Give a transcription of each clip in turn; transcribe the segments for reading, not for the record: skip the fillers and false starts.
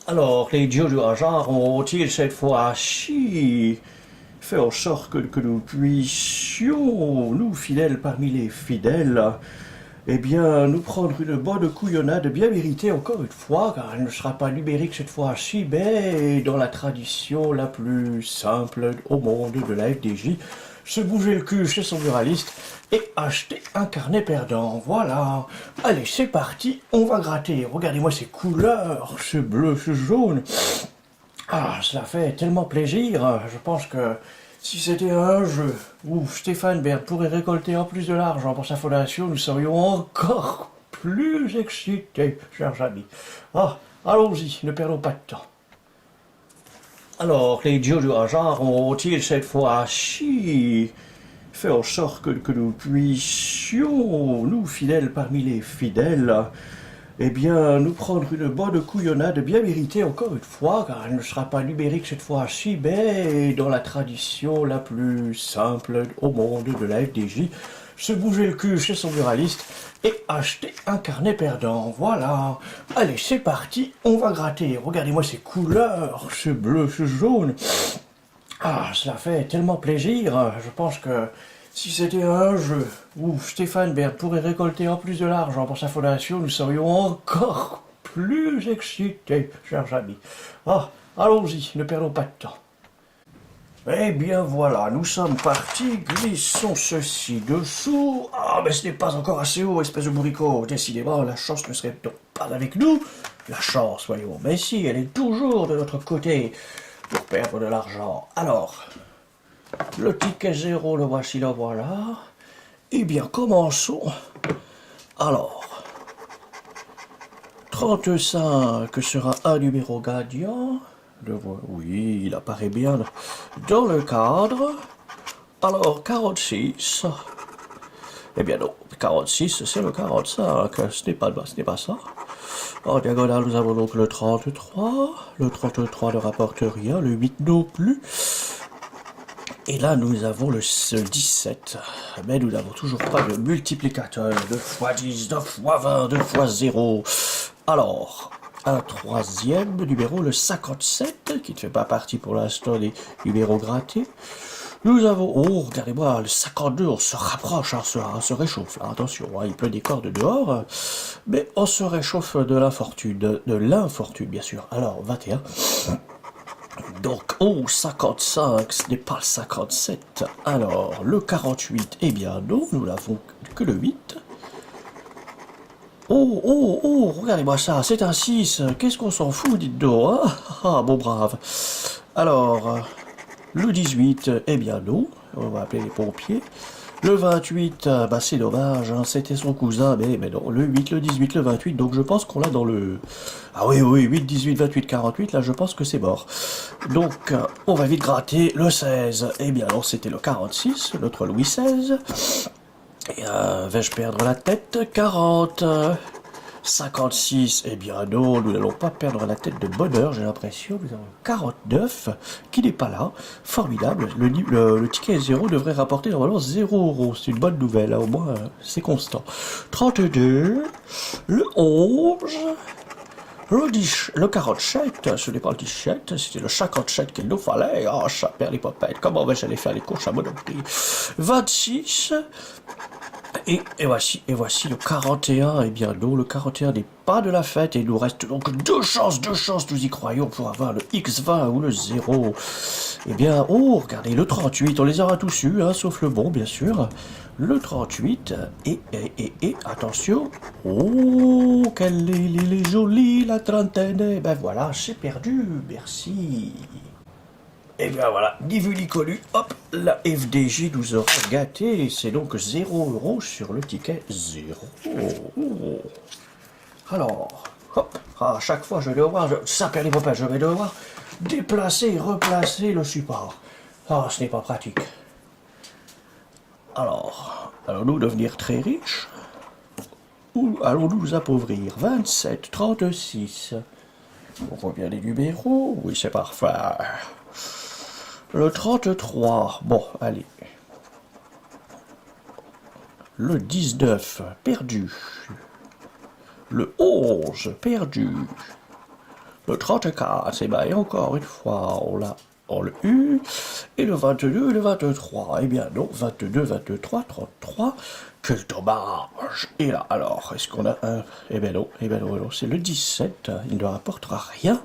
Alors, les dieux du hasard ont-ils cette fois-ci fait en sorte que nous puissions, nous fidèles parmi les fidèles, eh bien, nous prendre une bonne couillonnade bien méritée encore une fois, car elle ne sera pas numérique cette fois-ci, mais dans la tradition la plus simple au monde de la FDJ, se bouger le cul chez son buraliste et acheter un carnet perdant. Voilà. Allez, c'est parti, on va gratter. Regardez-moi ces couleurs, ce bleu, ce jaune. Ah, cela fait tellement plaisir. Je pense que si c'était un jeu où Stéphane Bern pourrait récolter en plus de l'argent pour sa fondation, nous serions encore plus excités, chers amis. Ah, allons-y, ne perdons pas de temps. Alors, les dieux du hasard ont-ils cette fois-ci fait en sorte que nous puissions, nous fidèles parmi les fidèles, eh bien, nous prendre une bonne couillonnade bien méritée encore une fois, car elle ne sera pas numérique cette fois-ci, mais dans la tradition la plus simple au monde de la FDJ, se bouger le cul chez son buraliste et acheter un carnet perdant. Voilà. Allez, c'est parti, on va gratter. Regardez-moi ces couleurs, ce bleu, ce jaune. Ah, cela fait tellement plaisir. Je pense que si c'était un jeu où Stéphane Bern pourrait récolter en plus de l'argent pour sa fondation, nous serions encore plus excités, chers amis. Ah, allons-y, ne perdons pas de temps. Eh bien voilà, nous sommes partis, glissons ceci dessous. Ah, mais ce n'est pas encore assez haut, espèce de bourricot. Décidément, la chance ne serait donc pas avec nous. La chance, voyons, mais si, elle est toujours de notre côté pour perdre de l'argent. Alors, le ticket zéro, le voici, le voilà. Eh bien, commençons. Alors, 35 sera un numéro gagnant. Oui, il apparaît bien dans le cadre. Alors, 46. Eh bien non, 46, c'est le 45. Ce n'est pas ça. En diagonale, nous avons donc le 33. Le 33 ne rapporte rien, le 8 non plus. Et là, nous avons le 17. Mais nous n'avons toujours pas de multiplicateur. 2 x 10, 2 x 20, 2 x 0. Alors, un troisième numéro, le 57, qui ne fait pas partie pour l'instant des numéros grattés. Nous avons, oh, regardez-moi, le 52, on se rapproche, on se réchauffe, là, attention, il pleut des cordes dehors, mais on se réchauffe de l'infortune, bien sûr. Alors, 21. Donc, oh, 55, ce n'est pas le 57. Alors, le 48, eh bien non, nous n'avons que le 8. Oh, regardez-moi ça, c'est un 6. Qu'est-ce qu'on s'en fout, dites-donc, hein? Ah, bon brave. Alors, le 18, eh bien non, on va appeler les pompiers. Le 28, bah c'est dommage, hein, c'était son cousin, mais non, le 8, le 18, le 28, donc je pense qu'on l'a dans le... Ah oui, 8, 18, 28, 48, là je pense que c'est mort. Donc, on va vite gratter le 16, eh bien non, c'était le 46, notre Louis XVI. Et vais-je perdre la tête? 40, 56, eh bien non, nous n'allons pas perdre la tête de bonheur, j'ai l'impression. Nous avons 49, qui n'est pas là. Formidable, le ticket 0 devrait rapporter normalement 0 €. C'est une bonne nouvelle, hein, au moins c'est constant. 32, le 11... Le 47, ce n'est pas le 17, c'était le 57 qu'il nous fallait. Ah, ça perd les popettes. Comment vais-je aller faire les courses à Monoprix? 26, et voici le 41. Eh bien non, le 41 n'est pas de la fête, et il nous reste donc deux chances, nous y croyons, pour avoir le X20 ou le 0. Eh bien, oh, regardez, le 38, on les aura tous eus, hein, sauf le bon, bien sûr. Le 38, et attention, oh, qu'elle est jolie, la trentaine. Eh ben voilà, c'est perdu, merci. Et bien voilà, ni vu ni connu, hop, la FDJ nous aura gâté, c'est donc 0 € sur le ticket 0. Alors, hop, à chaque fois je vais devoir, ça perd les popettes, je vais devoir déplacer et replacer le support. Ah, ce n'est pas pratique. Alors, allons-nous devenir très riches ou allons-nous nous appauvrir? 27, 36. On revient les numéros, oui c'est parfait. Le 33, bon, allez. Le 19, perdu. Le 11, perdu. Le 34, et bien, et encore une fois, on l'a eu. Et le 22 et le 23. Eh bien, non, 22, 23, 33. Quel dommage. Et là, alors, est-ce qu'on a un... Eh bien non, non, c'est le 17. Il ne rapportera rien.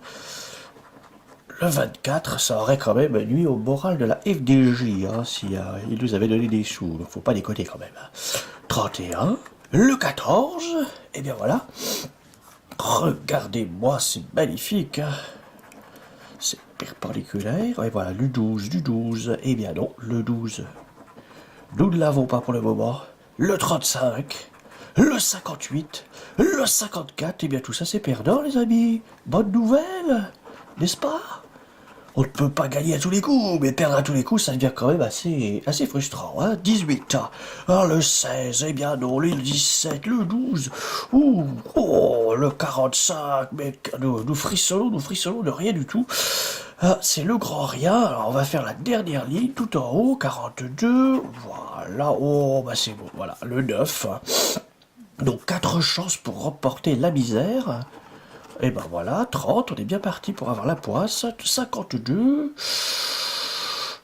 Le 24, ça aurait quand même nuit au moral de la FDJ, hein, si il nous avait donné des sous. Donc, faut pas déconner quand même. 31. Le 14. Eh bien, voilà. Regardez-moi, c'est magnifique. C'est perpendiculaire. Et voilà, le 12, du 12. Eh bien non, le 12. Nous ne l'avons pas pour le moment. Le 35. Le 58. Le 54. Eh bien tout ça c'est perdant les amis. Bonne nouvelle. N'est-ce pas? On ne peut pas gagner à tous les coups, mais perdre à tous les coups, ça devient quand même assez frustrant, hein. 18, alors le 16, eh bien non, le 17, le 12, le 45, mais nous frissonnons de rien du tout. Ah, c'est le grand rien, alors on va faire la dernière ligne, tout en haut, 42, voilà, oh, bah c'est bon, voilà, le 9. Donc 4 chances pour remporter la misère. Et ben voilà, 30, on est bien parti pour avoir la poisse. 52,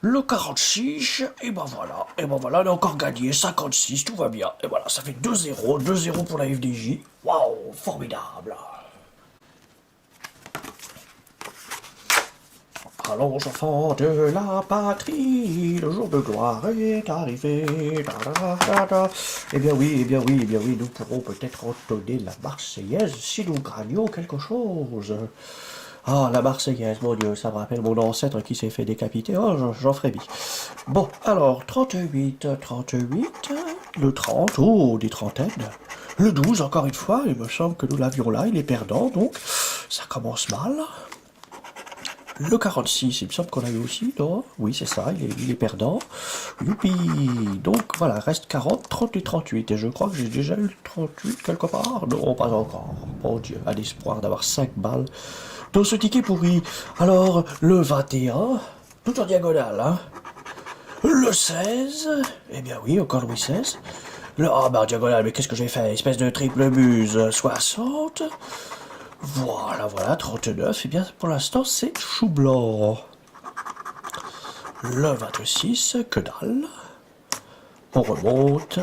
le 46, et ben voilà, on a encore gagné. 56, tout va bien. Et voilà, ça fait 2-0, 2-0 pour la FDJ. Waouh, formidable. Allons, enfants de la patrie, le jour de gloire est arrivé. Eh bien oui, nous pourrons peut-être entonner la Marseillaise si nous gagnions quelque chose. Ah, la Marseillaise, mon Dieu, ça me rappelle mon ancêtre qui s'est fait décapiter. Oh, j'en ferai bien. Bon, alors, 38, le 30, oh, des trentaines. Le 12, encore une fois, il me semble que nous l'avions là, il est perdant, donc ça commence mal. Le 46, il me semble qu'on l'a eu aussi, non? Oui, c'est ça, il est perdant. Youpi! Donc voilà, reste 40, 30 et 38. Et je crois que j'ai déjà eu le 38 quelque part. Non, pas encore. Mon Dieu, à l'espoir d'avoir 5 balles dans ce ticket pourri. Alors, le 21, tout en diagonale, hein. Le 16, eh bien oui, encore Louis XVI. En diagonale, mais qu'est-ce que j'ai fait? Espèce de triple buse, 60. Voilà, 39, et bien pour l'instant c'est chou blanc. Le 26, que dalle. On remonte.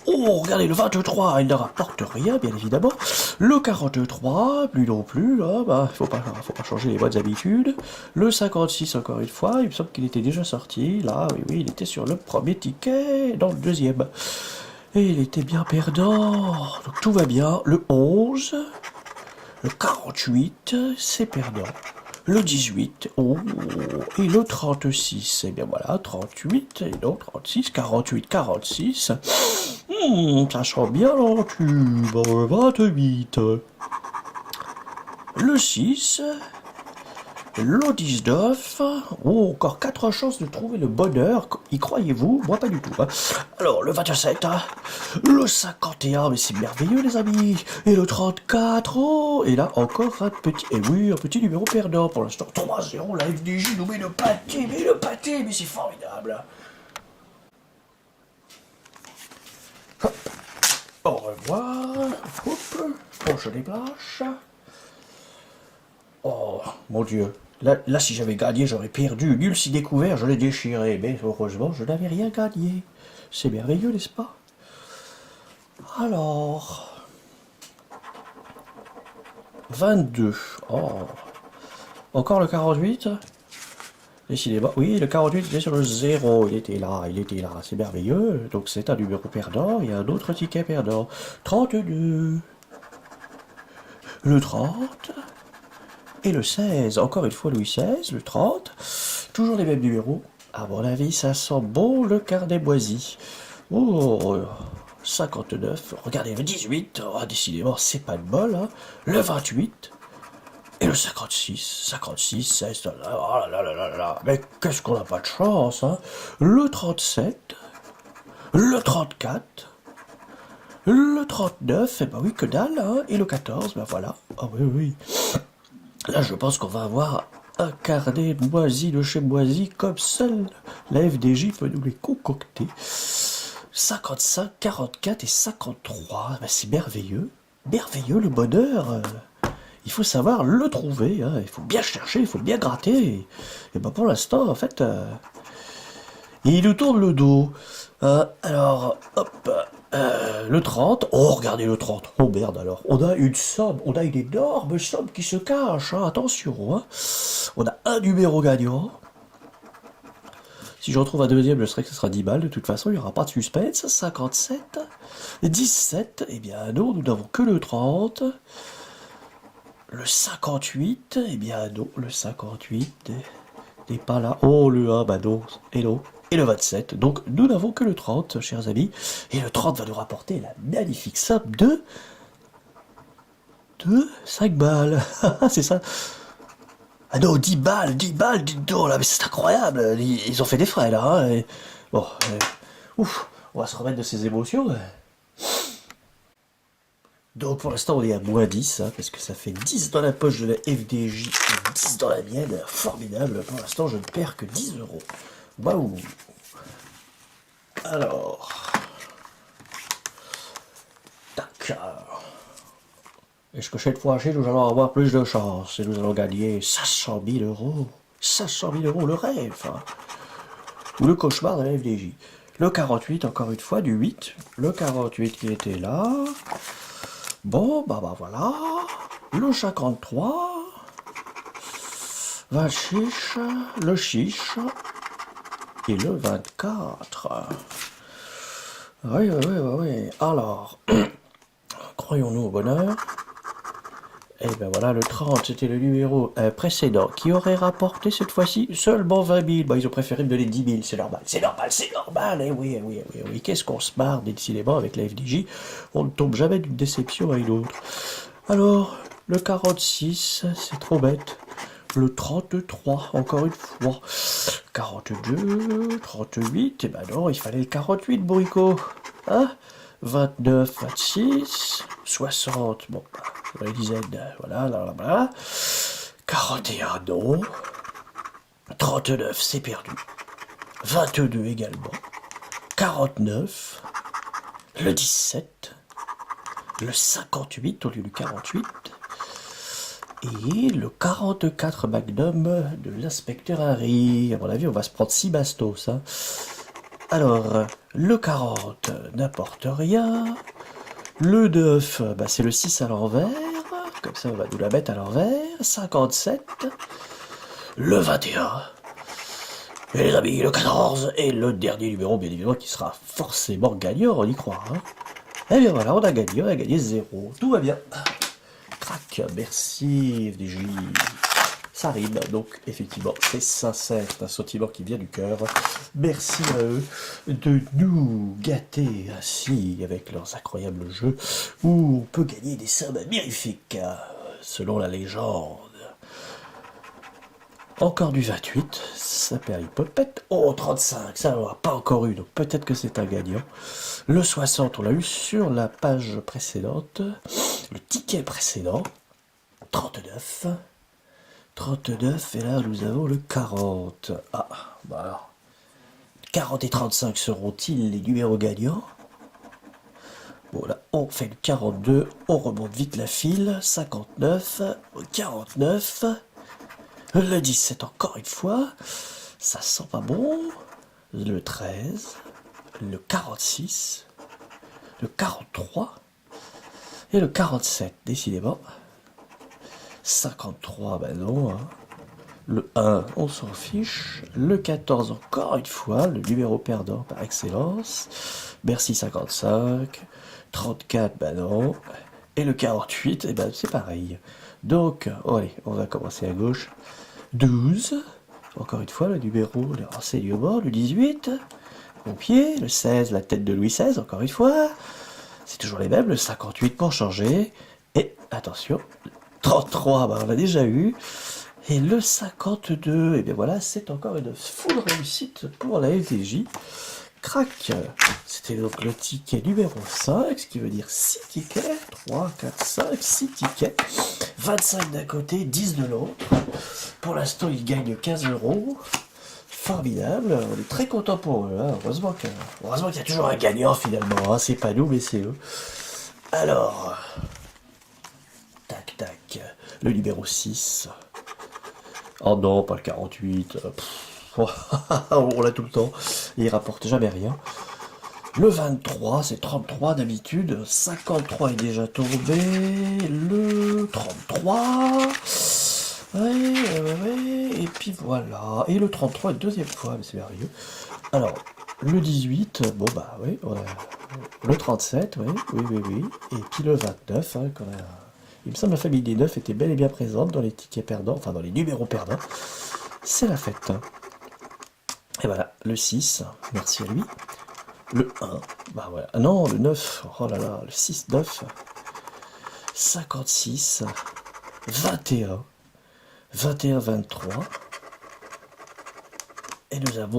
Oh, regardez, le 23, il ne rapporte rien, bien évidemment. Le 43, plus non plus, là, faut pas changer les bonnes habitudes. Le 56, encore une fois, il me semble qu'il était déjà sorti. Là, oui, il était sur le premier ticket, dans le deuxième. Et il était bien perdant. Donc tout va bien. Le 11... Le 48, c'est perdant. Le 18, oh, et le 36, eh bien voilà, 38, et non, 36, 48, 46. Ça sent bien l'entube, 28. Le 6, le 19, oh, encore 4 chances de trouver le bonheur, y croyez-vous? Moi pas du tout. Alors, le 27, le 51, mais c'est merveilleux les amis, et le 34, oh, et là encore un petit numéro perdant pour l'instant. 3-0, la FDJ nous met le pâté, mais c'est formidable. Hop. Au revoir, hop, prochaine planche. Oh, mon Dieu. Là, si j'avais gagné, j'aurais perdu. Nul si découvert, je l'ai déchiré. Mais heureusement, je n'avais rien gagné. C'est merveilleux, n'est-ce pas? Alors... 22. Oh. Encore le 48? Décidément. Oui, le 48, il est sur le 0. Il était là. C'est merveilleux. Donc c'est un numéro perdant et un autre ticket perdant. 32. Le 30. Et le 16, encore une fois Louis XVI, le 30, toujours les mêmes numéros. À mon avis, ça sent bon le carnet moisi. Oh, 59, regardez le 18, oh, décidément, c'est pas de bol, hein. Le 28, et le 56, 16, oh là, mais qu'est-ce qu'on n'a pas de chance, hein. Le 37, le 34, le 39, et ben oui, que dalle, hein. Et le 14, ben voilà, ah oui. Là, je pense qu'on va avoir un carnet moisi de chez moisi comme seul la FDJ peut nous les concocter. 55, 44 et 53. Ben, c'est merveilleux. Merveilleux le bonheur. il faut savoir le trouver, hein. Il faut bien chercher, il faut bien gratter. Et ben pour l'instant, en fait, il nous tourne le dos. Alors, hop, le 30. Oh, regardez le 30. Oh merde alors. On a une somme, on a une énorme somme qui se cache, hein. Attention, hein. On a un numéro gagnant. Si je retrouve un deuxième, je serai que ce sera 10 balles. De toute façon, il n'y aura pas de suspense. 57, 17. Eh bien non, nous n'avons que le 30. Le 58. Eh bien non, le 58 n'est pas là. Oh, le 1, bah non. Et non. Et le 27. Donc, nous n'avons que le 30, chers amis. Et le 30 va nous rapporter la magnifique somme de 5 balles. C'est ça. Ah non, 10 balles, dites donc, là, mais c'est incroyable. Ils ont fait des frais, là. Hein, et... Bon, ouf, on va se remettre de ces émotions. Donc, pour l'instant, on est à moins 10, hein, parce que ça fait 10 dans la poche de la FDJ et 10 dans la mienne. Formidable. Pour l'instant, je ne perds que 10 euros. Waouh. Alors... Tac. Est-ce que cette fois-ci, nous allons avoir plus de chance et nous allons gagner 500 000 euros? 500 000 euros, le rêve, hein. Ou le cauchemar de la FDJ. Le 48, encore une fois, du 8. Le 48 qui était là. Bon, bah voilà. Le 53. 26. Le 6. Et le 24. Oui. Alors, croyons-nous au bonheur. Et ben voilà, le 30, c'était le numéro précédent, qui aurait rapporté cette fois-ci seulement 20 000. Bah, ils ont préféré me donner 10 000, c'est normal, c'est normal. Eh oui, qu'est-ce qu'on se marre décidément avec la FDJ. On ne tombe jamais d'une déception à une autre. Alors, le 46, c'est trop bête. Le 33, encore une fois. 42, 38, et ben non, il fallait le 48, bourricot. Hein? 29, 26, 60, bon, les dizaines, voilà. 41, non. 39, c'est perdu. 22 également. 49, le 17, le 58 au lieu du 48, et le 44 Magnum de l'inspecteur Harry. À mon avis, on va se prendre 6 bastos, hein. Alors, le 40 n'apporte rien. Le 9, bah c'est le 6 à l'envers. Comme ça, on va nous la mettre à l'envers. 57. Le 21. Et les amis, le 14. Et le dernier numéro, bien évidemment, qui sera forcément gagnant, on y croit. Hein. Et bien voilà, on a gagné 0. Tout va bien. Crac, merci FDJ. Ça rime, donc effectivement, c'est sincère, c'est un sentiment qui vient du cœur. Merci à eux de nous gâter ainsi avec leurs incroyables jeux où on peut gagner des sommes mirifiques, selon la légende. Encore du 28, ça péripopette. Oh, 35, ça on n'a pas encore eu, donc peut-être que c'est un gagnant. Le 60, on l'a eu sur la page précédente, le ticket précédent. 39. 39, et là nous avons le 40. Ah, bah alors. 40 et 35 seront-ils les numéros gagnants? Bon là, on fait le 42, on remonte vite la file. 59, 49, le 17 encore une fois, ça sent pas bon. Le 13, le 46, le 43 et le 47, décidément. 53, ben non, hein. Le 1, on s'en fiche. Le 14, encore une fois, le numéro perdant par excellence. Merci 55. 34, ben non. Et le 48, eh ben c'est pareil. Donc, allez, on va commencer à gauche. 12, encore une fois, le numéro de renseignement. Le 18, pompier. Le 16, la tête de Louis XVI, encore une fois. C'est toujours les mêmes, le 58 pour changer. Et, attention, 33, ben on l'a déjà eu. Et le 52, et bien voilà, c'est encore une full réussite pour la FDJ. Crac. C'était donc le ticket numéro 5, ce qui veut dire 6 tickets. 3, 4, 5, 6 tickets. 25 d'un côté, 10 de l'autre. Pour l'instant, ils gagnent 15 euros. Formidable. On est très content pour eux. Hein. Heureusement qu'il y a toujours un gagnant finalement. Hein. C'est pas nous, mais c'est eux. Alors... Tac. Le numéro 6. Oh non, pas le 48. On l'a tout le temps. Et il rapporte jamais rien. Le 23, c'est 33 d'habitude. 53 est déjà tombé. Le 33. Ouais. Et puis voilà. Et le 33 est deuxième fois, mais c'est merveilleux. Alors, le 18, bon bah oui, on a le 37, oui. Et puis le 29, hein, il me semble que la famille des 9 était bel et bien présente dans les tickets perdants, enfin dans les numéros perdants. C'est la fête. Et voilà, le 6, merci à lui. Le 1, bah voilà. Ah non, le 9, oh là là, le 6, 9, 56, 21, 23. Et nous avons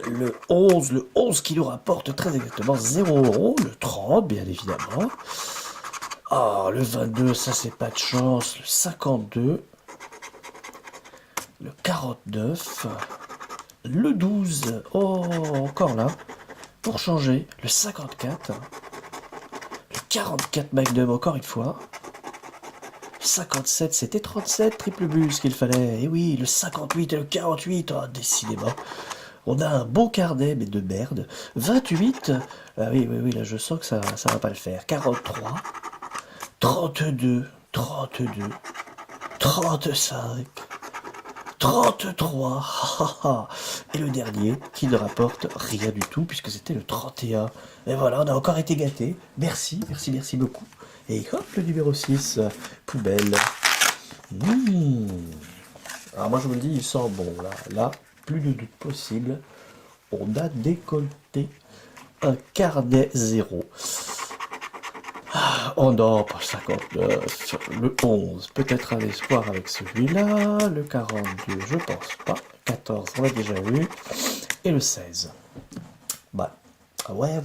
le 11 qui nous rapporte très exactement 0 €, le 30 bien évidemment. Ah, le 22, ça c'est pas de chance, le 52, le 49, le 12, oh, encore là, pour changer, le 54, le 44 Magnum encore une fois, le 57 c'était 37, triple bus qu'il fallait, et oui, le 58 et le 48, oh, décidément. On a un beau carnet, mais de merde. 28, ah oui, là je sens que ça va pas le faire. 43, 32, 35, 33, et le dernier qui ne rapporte rien du tout puisque c'était le 31. Et voilà, on a encore été gâtés. Merci beaucoup. Et hop, le numéro 6, poubelle. Alors moi je vous le dis, il sent bon là, plus de doute possible. On a décolleté un carnet 0. Oh non, pas 59, le 11, peut-être un espoir avec celui-là, le 42, je pense pas, 14, on l'a déjà vu, et le 16. Bah, ouais.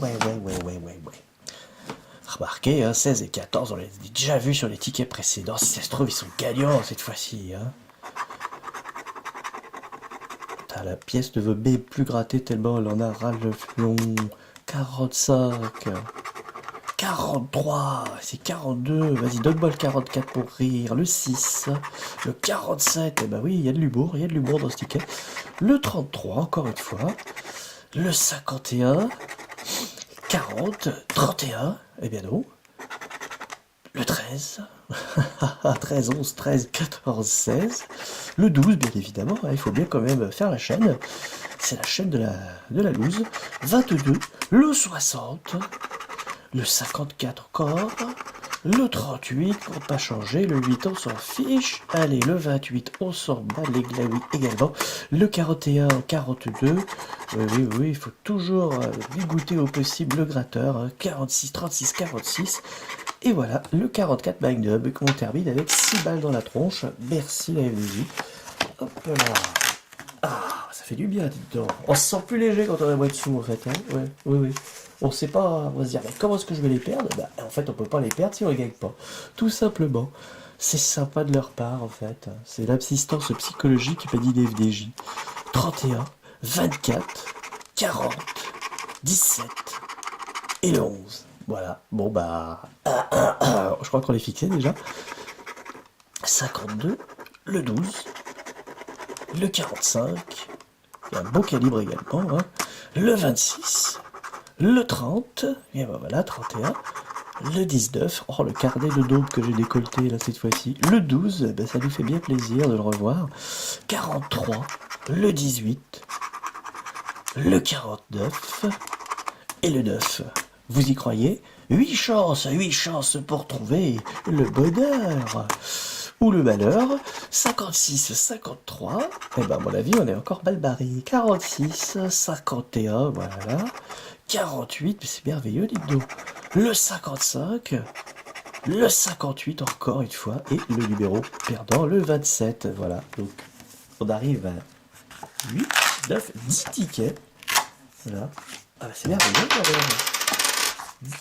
Remarquez, hein, 16 et 14, on l'a déjà vu sur les tickets précédents, si ça se trouve, ils sont gagnants cette fois-ci, hein. Putain, la pièce ne veut même plus gratter tellement elle en a ras le flon. 45... 43, c'est 42, vas-y donne-moi le 44 pour rire, le 6, le 47, eh ben oui, il y a de l'humour dans ce ticket, le 33, encore une fois, le 51, 40, 31, eh bien non, le 13, 13, 11, 13, 14, 16, le 12, bien évidemment, il faut bien quand même faire la chaîne, c'est la chaîne de la loose, 22, le 60, le 54 encore, le 38 pour pas changer, le 8 on s'en fiche, allez le 28 on s'en bat les glaouis également, le 41, 42, oui, il faut toujours dégoûter au possible le gratteur, hein, 46, 36, 46, et voilà, le 44 Magnum qu'on termine avec 6 balles dans la tronche, merci la FDJ, hop là, ah, ça fait du bien, dites donc, on se sent plus léger quand on a moins de sous en fait, hein, oui. On sait pas, on va se dire, mais comment est-ce que je vais les perdre? Bah, en fait, on peut pas les perdre si on les gagne pas. Tout simplement. C'est sympa de leur part, en fait. C'est l'assistance psychologique qui m'a dit des FDJ. 31, 24, 40, 17 et le 11. Voilà. Bon, bah... je crois qu'on les fixé déjà. 52, le 12, le 45, il y a un beau calibre également, hein, le 26... le 30, et ben voilà, 31, le 19, oh le carnet de daube que j'ai décolleté là cette fois-ci, le 12, ben, ça nous fait bien plaisir de le revoir, 43, le 18, le 49, et le 9, vous y croyez? 8 chances pour trouver le bonheur ou le malheur, 56, 53, et ben à mon avis on est encore mal barré, 46, 51, voilà, 48, mais c'est merveilleux, dites donc. Le 55, le 58 encore une fois, et le numéro perdant, le 27, voilà. Donc, on arrive à 8, 9, 10 tickets. Voilà. Ah, bah, c'est merveilleux, quand même.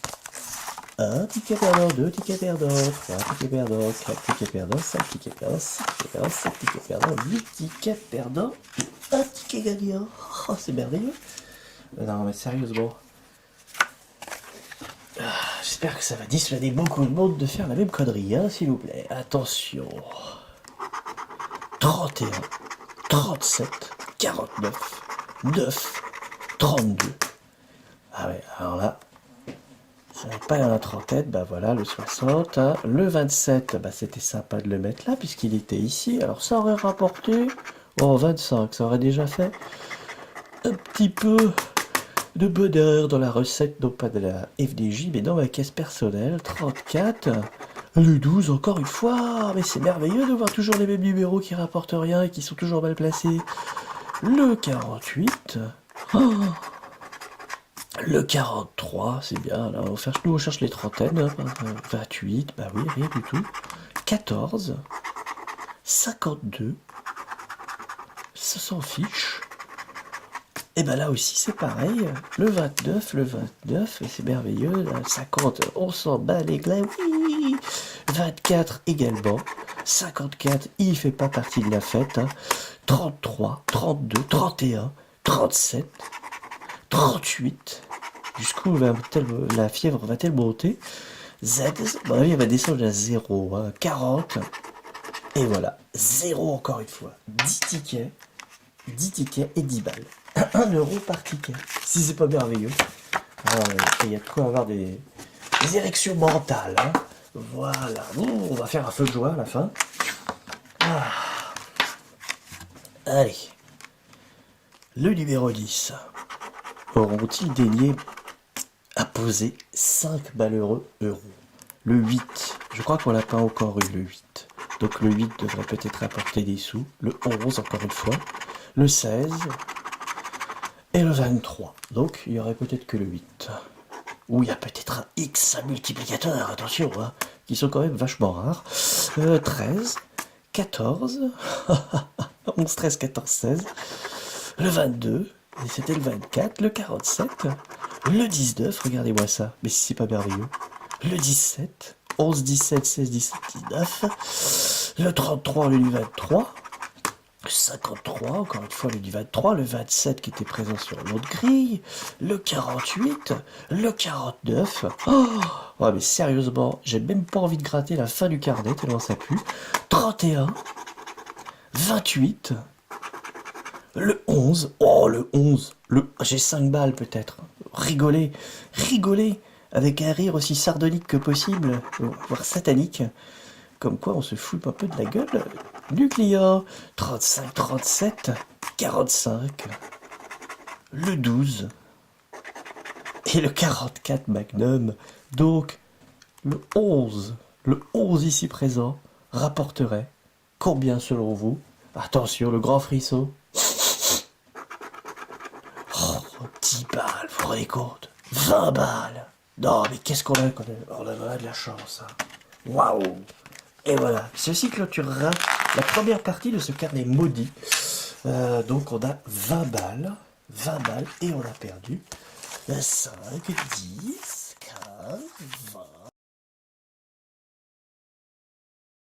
Un ticket perdant, 2 tickets perdants, 3 tickets perdants, 4 tickets perdants, 5 tickets perdants, 6 tickets perdants, 7 tickets perdants, 8 tickets perdants, et 1 ticket gagnant. Oh, c'est merveilleux. Non mais sérieusement, j'espère que ça va dissuader beaucoup de monde de faire la même connerie, hein, s'il vous plaît. Attention. 31, 37, 49, 9, 32. Ah ouais, alors là, ça n'est pas dans la trentaine, bah voilà, le 60. Hein. Le 27, bah c'était sympa de le mettre là, puisqu'il était ici. Alors ça aurait rapporté, oh 25, ça aurait déjà fait un petit peu de bonheur dans la recette, non pas de la FDJ, mais dans ma caisse personnelle. 34, le 12, encore une fois, mais c'est merveilleux de voir toujours les mêmes numéros qui rapportent rien et qui sont toujours mal placés. Le 48, oh, le 43, c'est bien, là, nous on cherche les trentaines, hein, 28, bah oui, rien du tout. 14, 52, ça s'en fiche. Et ben là aussi c'est pareil, le 29, c'est merveilleux, là, 50, on s'en bat les glains, oui. 24 également, 54, il fait pas partie de la fête, hein. 33, 32, 31, 37, 38, jusqu'où la fièvre va-t-elle monter? Z, bah oui, elle va descendre à 0, hein. 40, et voilà, 0 encore une fois, 10 tickets et 10 balles. 1 euro par ticket. Si c'est pas merveilleux. Il y a de quoi avoir des érections mentales. Hein. Voilà. On va faire un feu de joie à la fin. Ah. Allez. Le numéro 10. Auront-ils daigné à poser 5 malheureux euros? Le 8. Je crois qu'on l'a pas encore eu, le 8. Donc le 8 devrait peut-être apporter des sous. Le 11, encore une fois. Le 16. Et le 23. Donc, il y aurait peut-être que le 8. Ou il y a peut-être un X, un multiplicateur, attention, hein, qui sont quand même vachement rares. 13, 14, 11, 13, 14, 16, le 22, et c'était le 24, le 47, le 19, regardez-moi ça, mais si c'est pas merveilleux, le 17, 11, 17, 16, 17, 19, le 33, le 23, 53, encore une fois le du 23, le 27 qui était présent sur l'autre grille, le 48, le 49. Oh, ouais, mais sérieusement, j'ai même pas envie de gratter la fin du carnet tellement ça pue. 31, 28, le 11. Oh, le 11. J'ai 5 balles peut-être. Rigoler, avec un rire aussi sardonique que possible, voire satanique. Comme quoi on se fout un peu de la gueule du client. 35, 37, 45, le 12 et le 44 Magnum. Donc le 11 ici présent rapporterait combien selon vous? Attention, le grand frisson. Oh, 10 balles, vous vous rendez compte? 20 balles. Non mais qu'est-ce qu'on a? On a de la chance. Hein. Waouh. Et voilà, ceci clôturera la première partie de ce carnet maudit. Donc on a 20 balles, et on a perdu 5, 10, 15, 20.